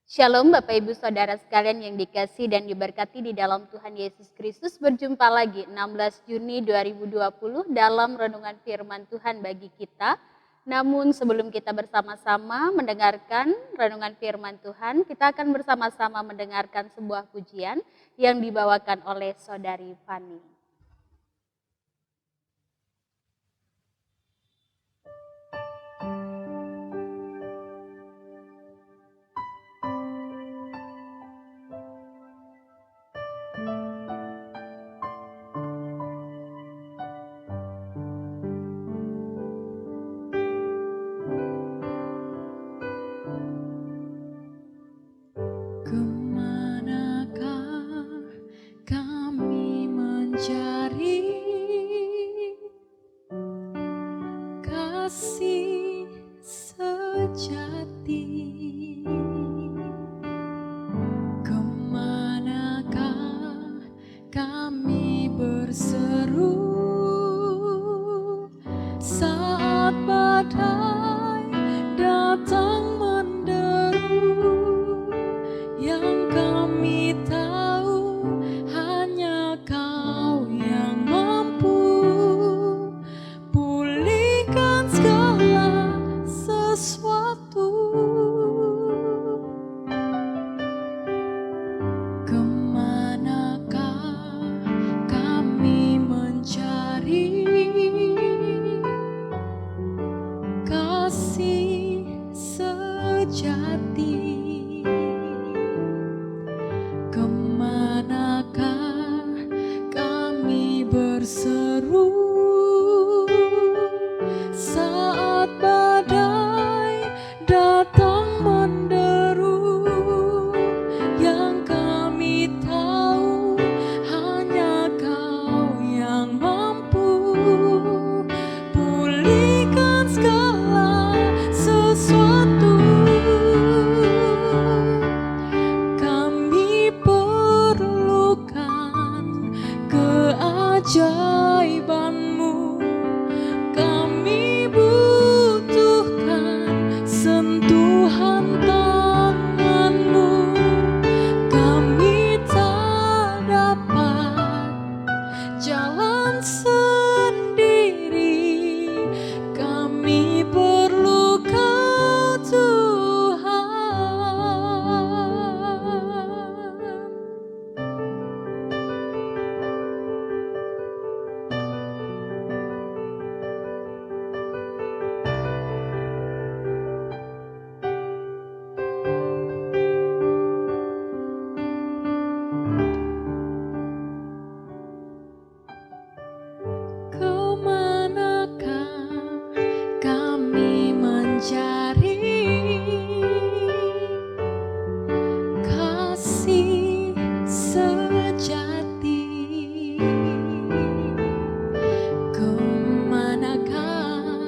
Shalom Bapak Ibu Saudara sekalian yang dikasihi dan diberkati di dalam Tuhan Yesus Kristus. Berjumpa lagi 16 Juni 2020 dalam renungan firman Tuhan bagi kita. Namun sebelum kita bersama-sama mendengarkan renungan firman Tuhan, kita akan bersama-sama mendengarkan sebuah pujian yang dibawakan oleh Saudari Fani. Kasih sejati, kemanakah kami berseru saat badai datang menderu, yang kami tahu hanya Kau yang mampu pulihkan segala sesuatu. Kemanakah kami mencari kasih sejati, kemanakah kami berseru saat badai datang menderu, yang kami tahu hanya Kau yang mampu pulihkan segala sesuatu. Kami perlukan keajaiban-Mu, kami butuhkan sentuhan tangan-Mu, kami tak dapat jalan sendiri, kami perlu Kau Tuhan. Kemanakah kami mencari kasih sejati, kemanakah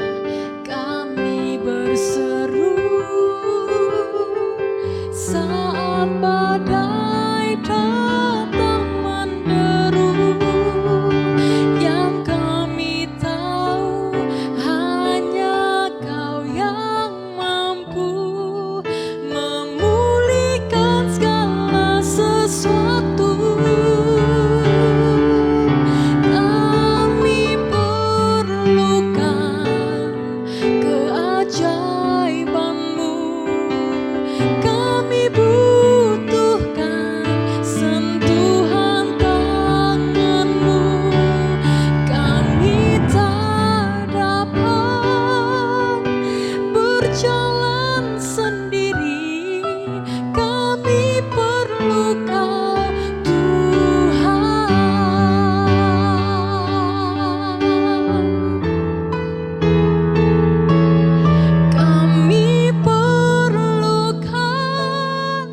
kami berseru saat badai datang menderu, yang kami tahu hanya Kau yang mampu memulihkan segala sesuatu. Kami perlukan keajaiban-Mu, kami butuhkan sentuhan tangan-Mu, kami tak dapat berjalan sendiri, kami perlu Kau Tuhan. Kami perlu Kau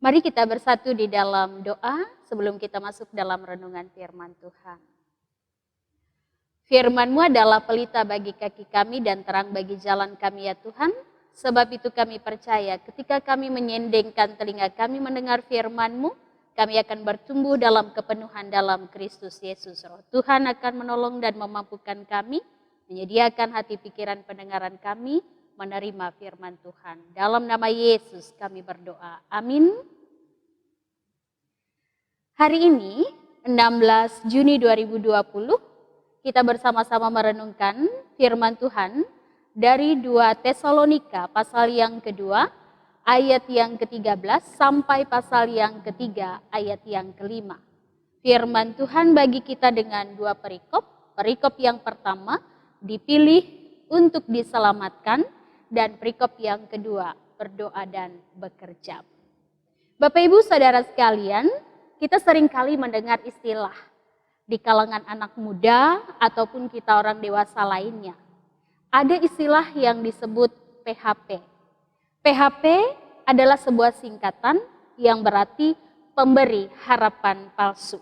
Mari kita bersatu di dalam doa sebelum kita masuk dalam renungan firman Tuhan. Firman-Mu adalah pelita bagi kaki kami dan terang bagi jalan kami ya Tuhan. Sebab itu kami percaya ketika kami menyendengkan telinga kami mendengar firman-Mu, kami akan bertumbuh dalam kepenuhan dalam Kristus Yesus. Roh Tuhan akan menolong dan memampukan kami, menyediakan hati pikiran pendengaran kami, menerima firman Tuhan. Dalam nama Yesus kami berdoa. Amin. Hari ini 16 Juni 2020 kita bersama-sama merenungkan firman Tuhan dari 2 Tesalonika pasal yang kedua ayat yang ke-13 sampai pasal yang ketiga ayat yang kelima. Firman Tuhan bagi kita dengan dua perikop. Perikop yang pertama dipilih untuk diselamatkan dan perikop yang kedua berdoa dan bekerja. Bapak Ibu Saudara sekalian, kita seringkali mendengar istilah di kalangan anak muda ataupun kita orang dewasa lainnya. Ada istilah yang disebut PHP. PHP adalah sebuah singkatan yang berarti pemberi harapan palsu.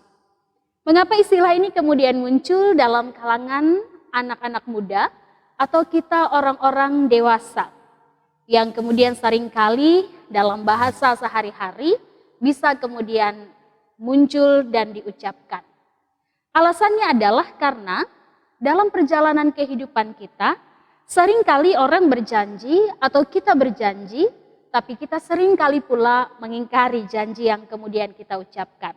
Mengapa istilah ini kemudian muncul dalam kalangan anak-anak muda atau kita orang-orang dewasa yang kemudian seringkali dalam bahasa sehari-hari bisa kemudian muncul dan diucapkan. Alasannya adalah karena dalam perjalanan kehidupan kita, seringkali orang berjanji atau kita berjanji, tapi kita seringkali pula mengingkari janji yang kemudian kita ucapkan.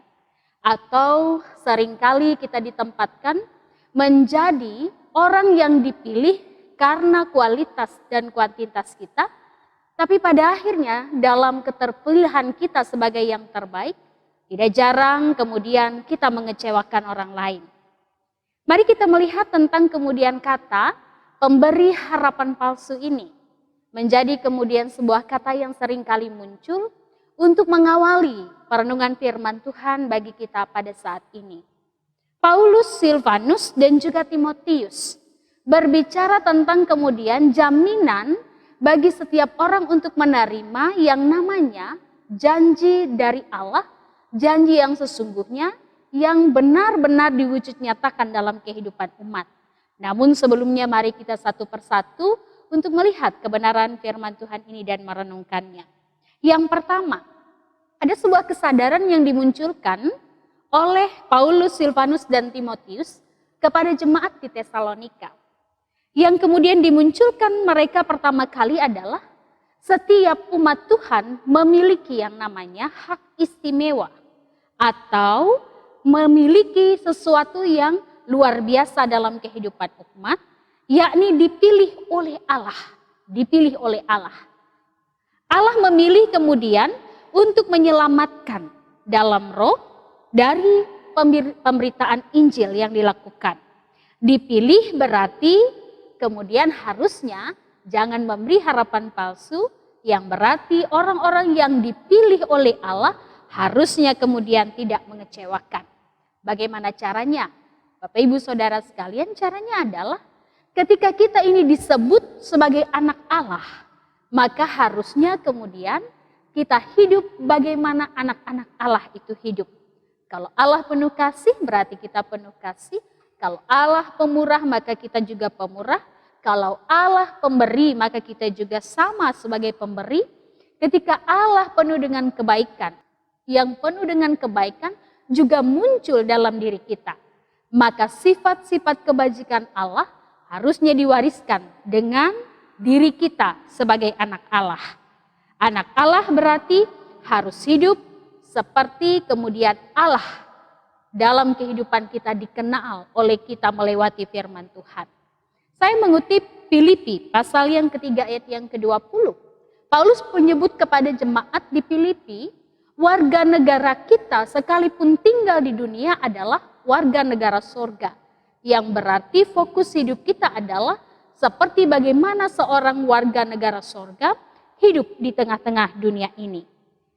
Atau seringkali kita ditempatkan menjadi orang yang dipilih karena kualitas dan kuantitas kita, tapi pada akhirnya dalam keterpilihan kita sebagai yang terbaik, tidak jarang kemudian kita mengecewakan orang lain. Mari kita melihat tentang kemudian kata pemberi harapan palsu ini. Menjadi kemudian sebuah kata yang sering kali muncul untuk mengawali perenungan firman Tuhan bagi kita pada saat ini. Paulus, Silvanus, dan juga Timotius berbicara tentang kemudian jaminan bagi setiap orang untuk menerima yang namanya janji dari Allah, janji yang sesungguhnya yang benar-benar diwujud nyatakan dalam kehidupan umat. Namun sebelumnya mari kita satu persatu untuk melihat kebenaran firman Tuhan ini dan merenungkannya. Yang pertama, ada sebuah kesadaran yang dimunculkan oleh Paulus, Silvanus, dan Timotius kepada jemaat di Tesalonika. Yang kemudian dimunculkan mereka pertama kali adalah setiap umat Tuhan memiliki yang namanya hak istimewa atau memiliki sesuatu yang luar biasa dalam kehidupan umat, yakni dipilih oleh Allah. Dipilih oleh Allah. Allah memilih kemudian untuk menyelamatkan dalam roh dari pemberitaan Injil yang dilakukan. Dipilih berarti kemudian harusnya jangan memberi harapan palsu yang berarti orang-orang yang dipilih oleh Allah harusnya kemudian tidak mengecewakan. Bagaimana caranya? Bapak Ibu Saudara sekalian, caranya adalah ketika kita ini disebut sebagai anak Allah, maka harusnya kemudian kita hidup bagaimana anak-anak Allah itu hidup. Kalau Allah penuh kasih berarti kita penuh kasih. Kalau Allah pemurah maka kita juga pemurah. Kalau Allah pemberi maka kita juga sama sebagai pemberi. Ketika Allah penuh dengan kebaikan, yang penuh dengan kebaikan juga muncul dalam diri kita. Maka sifat-sifat kebajikan Allah harusnya diwariskan dengan diri kita sebagai anak Allah. Anak Allah berarti harus hidup seperti kemudian Allah dalam kehidupan kita dikenal oleh kita melewati firman Tuhan. Saya mengutip Filipi pasal yang ketiga ayat yang ke-20. Paulus menyebut kepada jemaat di Filipi, warga negara kita sekalipun tinggal di dunia adalah warga negara surga. Yang berarti fokus hidup kita adalah seperti bagaimana seorang warga negara surga hidup di tengah-tengah dunia ini.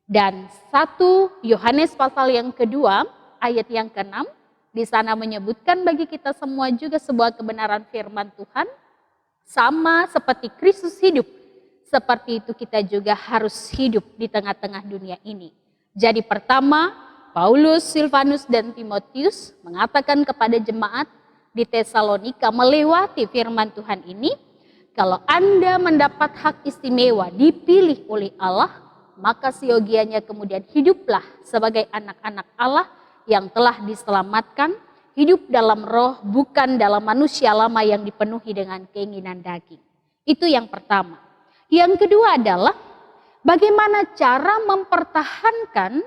Dan 1 Yohanes pasal yang kedua ayat yang ke-6 di sana menyebutkan bagi kita semua juga sebuah kebenaran firman Tuhan, sama seperti Kristus hidup, seperti itu kita juga harus hidup di tengah-tengah dunia ini. Jadi pertama, Paulus, Silvanus, dan Timotius mengatakan kepada jemaat di Tesalonika melewati firman Tuhan ini, kalau Anda mendapat hak istimewa dipilih oleh Allah, maka seyogianya kemudian hiduplah sebagai anak-anak Allah yang telah diselamatkan, hidup dalam roh bukan dalam manusia lama yang dipenuhi dengan keinginan daging. Itu yang pertama. Yang kedua adalah bagaimana cara mempertahankan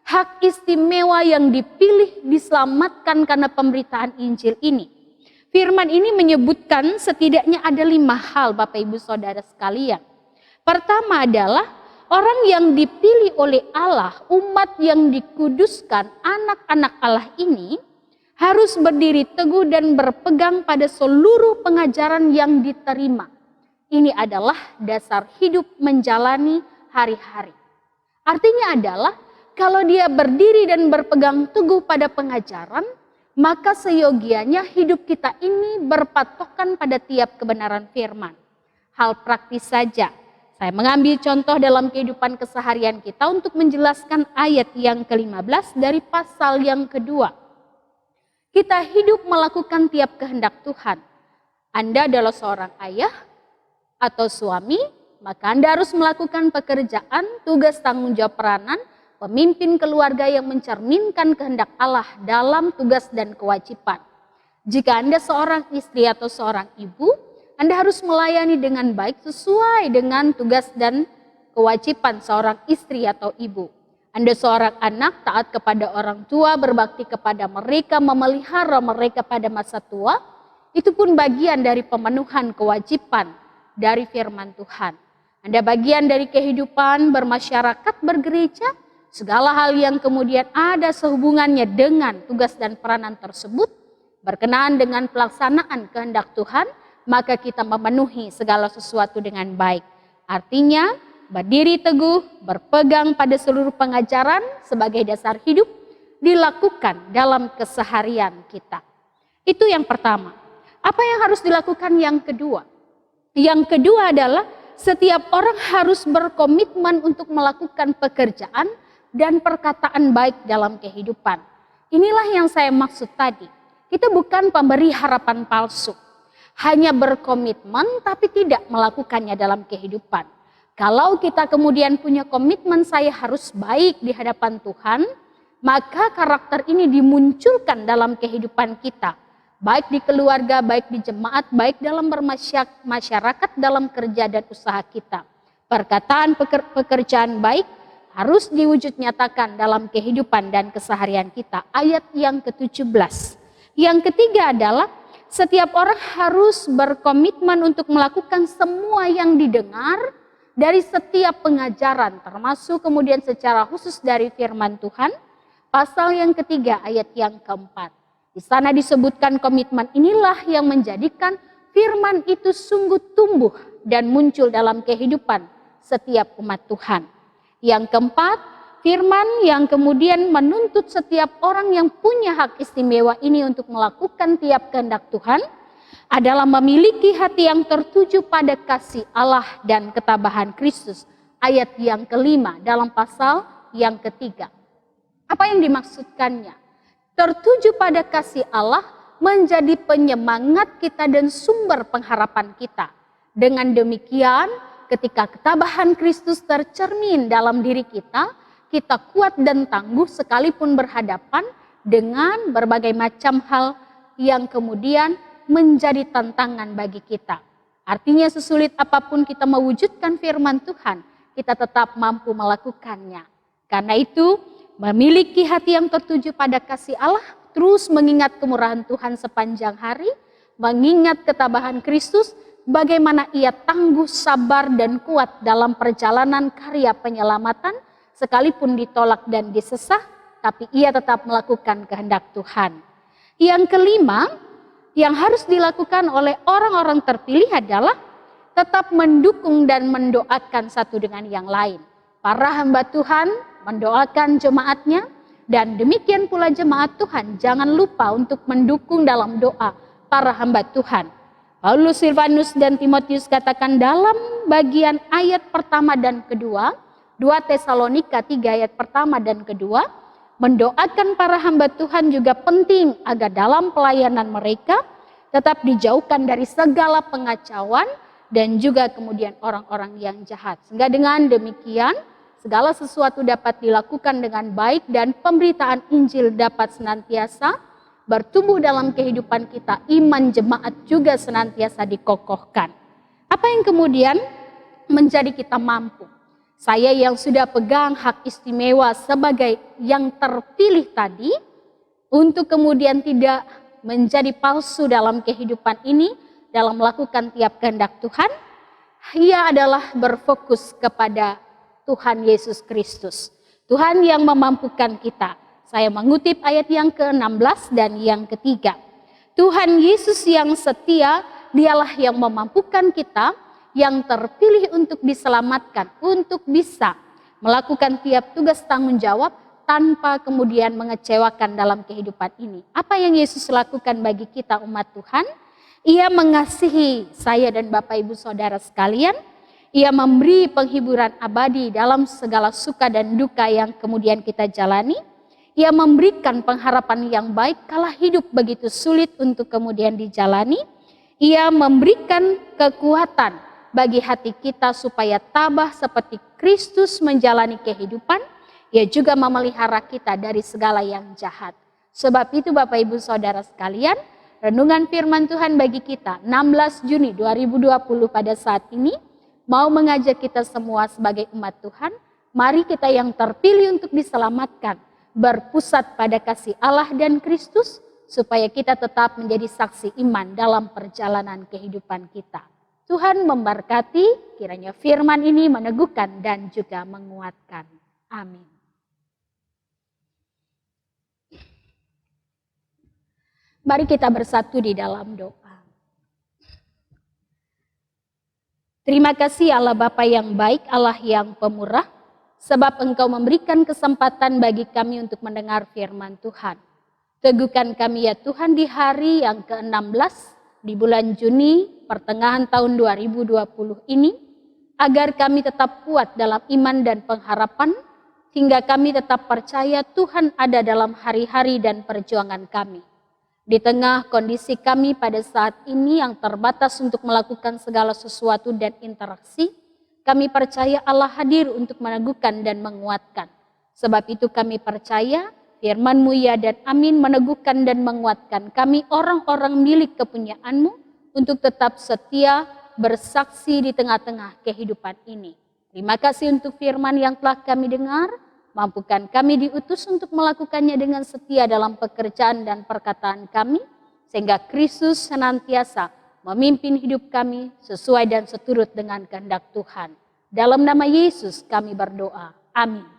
hak istimewa yang dipilih diselamatkan karena pemberitaan Injil ini. Firman ini menyebutkan setidaknya ada 5 hal Bapak Ibu Saudara sekalian. Pertama adalah orang yang dipilih oleh Allah, umat yang dikuduskan, anak-anak Allah ini harus berdiri teguh dan berpegang pada seluruh pengajaran yang diterima. Ini adalah dasar hidup menjalani hari-hari. Artinya adalah kalau dia berdiri dan berpegang teguh pada pengajaran, maka seyogianya hidup kita ini berpatokan pada tiap kebenaran firman. Hal praktis saja, saya mengambil contoh dalam kehidupan keseharian kita untuk menjelaskan ayat yang ke-15 dari pasal yang kedua. Kita hidup melakukan tiap kehendak Tuhan. Anda adalah seorang ayah atau suami, maka Anda harus melakukan pekerjaan, tugas, tanggung jawab peranan, pemimpin keluarga yang mencerminkan kehendak Allah dalam tugas dan kewajiban. Jika Anda seorang istri atau seorang ibu, Anda harus melayani dengan baik sesuai dengan tugas dan kewajiban seorang istri atau ibu. Anda seorang anak, taat kepada orang tua, berbakti kepada mereka, memelihara mereka pada masa tua. Itu pun bagian dari pemenuhan kewajiban dari firman Tuhan. Anda bagian dari kehidupan bermasyarakat, bergereja, segala hal yang kemudian ada sehubungannya dengan tugas dan peranan tersebut berkenaan dengan pelaksanaan kehendak Tuhan, maka kita memenuhi segala sesuatu dengan baik. Artinya berdiri teguh, berpegang pada seluruh pengajaran sebagai dasar hidup dilakukan dalam keseharian kita. Itu yang pertama. Apa yang harus dilakukan yang kedua? Yang kedua adalah setiap orang harus berkomitmen untuk melakukan pekerjaan dan perkataan baik dalam kehidupan. Inilah yang saya maksud tadi. Kita bukan pemberi harapan palsu. Hanya berkomitmen tapi tidak melakukannya dalam kehidupan. Kalau kita kemudian punya komitmen saya harus baik di hadapan Tuhan, maka karakter ini dimunculkan dalam kehidupan kita. Baik di keluarga, baik di jemaat, baik dalam bermasyarakat, dalam kerja dan usaha kita. Perkataan pekerjaan baik harus diwujud nyatakan dalam kehidupan dan keseharian kita. Ayat yang ke-17. Yang ketiga adalah setiap orang harus berkomitmen untuk melakukan semua yang didengar dari setiap pengajaran, termasuk kemudian secara khusus dari firman Tuhan. Pasal yang ketiga ayat yang keempat. Di sana disebutkan komitmen inilah yang menjadikan firman itu sungguh tumbuh dan muncul dalam kehidupan setiap umat Tuhan. Yang keempat, firman yang kemudian menuntut setiap orang yang punya hak istimewa ini untuk melakukan tiap kehendak Tuhan adalah memiliki hati yang tertuju pada kasih Allah dan ketabahan Kristus. Ayat yang kelima dalam pasal yang ketiga. Apa yang dimaksudkannya? Tertuju pada kasih Allah menjadi penyemangat kita dan sumber pengharapan kita. Dengan demikian, ketika ketabahan Kristus tercermin dalam diri kita, kita kuat dan tangguh sekalipun berhadapan dengan berbagai macam hal yang kemudian menjadi tantangan bagi kita. Artinya sesulit apapun kita mewujudkan firman Tuhan, kita tetap mampu melakukannya. Karena itu, memiliki hati yang tertuju pada kasih Allah, terus mengingat kemurahan Tuhan sepanjang hari, mengingat ketabahan Kristus, bagaimana ia tangguh, sabar, dan kuat dalam perjalanan karya penyelamatan, sekalipun ditolak dan disesah, tapi ia tetap melakukan kehendak Tuhan. Yang kelima, yang harus dilakukan oleh orang-orang terpilih adalah tetap mendukung dan mendoakan satu dengan yang lain. Para hamba Tuhan mendoakan jemaatnya, dan demikian pula jemaat Tuhan jangan lupa untuk mendukung dalam doa para hamba Tuhan. Paulus, Silvanus, dan Timotius katakan dalam bagian ayat pertama dan kedua, 2 Tesalonika 3 ayat pertama dan kedua, mendoakan para hamba Tuhan juga penting agar dalam pelayanan mereka tetap dijauhkan dari segala pengacauan dan juga kemudian orang-orang yang jahat. Sehingga dengan demikian segala sesuatu dapat dilakukan dengan baik dan pemberitaan Injil dapat senantiasa bertumbuh dalam kehidupan kita. Iman jemaat juga senantiasa dikokohkan. Apa yang kemudian menjadi kita mampu? Saya yang sudah pegang hak istimewa sebagai yang terpilih tadi, untuk kemudian tidak menjadi palsu dalam kehidupan ini, dalam melakukan tiap kehendak Tuhan, ia adalah berfokus kepada Tuhan Yesus Kristus. Tuhan yang memampukan kita. Saya mengutip ayat yang ke-16 dan yang ketiga. Tuhan Yesus yang setia, dialah yang memampukan kita, yang terpilih untuk diselamatkan, untuk bisa melakukan tiap tugas tanggung jawab tanpa kemudian mengecewakan dalam kehidupan ini. Apa yang Yesus lakukan bagi kita umat Tuhan? Ia mengasihi saya dan Bapak Ibu Saudara sekalian. Ia memberi penghiburan abadi dalam segala suka dan duka yang kemudian kita jalani. Ia memberikan pengharapan yang baik kala hidup begitu sulit untuk kemudian dijalani. Ia memberikan kekuatan bagi hati kita supaya tabah seperti Kristus menjalani kehidupan. Ia juga memelihara kita dari segala yang jahat. Sebab itu Bapak Ibu Saudara sekalian, renungan firman Tuhan bagi kita 16 Juni 2020 pada saat ini mau mengajak kita semua sebagai umat Tuhan, mari kita yang terpilih untuk diselamatkan, berpusat pada kasih Allah dan Kristus, supaya kita tetap menjadi saksi iman dalam perjalanan kehidupan kita. Tuhan memberkati, kiranya firman ini meneguhkan dan juga menguatkan. Amin. Mari kita bersatu di dalam doa. Terima kasih Allah Bapa yang baik, Allah yang pemurah, sebab Engkau memberikan kesempatan bagi kami untuk mendengar firman Tuhan. Teguhkan kami ya Tuhan di hari yang ke-16 di bulan Juni pertengahan tahun 2020 ini, agar kami tetap kuat dalam iman dan pengharapan, hingga kami tetap percaya Tuhan ada dalam hari-hari dan perjuangan kami. Di tengah kondisi kami pada saat ini yang terbatas untuk melakukan segala sesuatu dan interaksi, kami percaya Allah hadir untuk meneguhkan dan menguatkan. Sebab itu kami percaya firman-Mu ya dan amin meneguhkan dan menguatkan kami orang-orang milik kepunyaan-Mu untuk tetap setia bersaksi di tengah-tengah kehidupan ini. Terima kasih untuk firman yang telah kami dengar. Mampukan kami diutus untuk melakukannya dengan setia dalam pekerjaan dan perkataan kami, sehingga Kristus senantiasa memimpin hidup kami sesuai dan seturut dengan kehendak Tuhan. Dalam nama Yesus kami berdoa. Amin.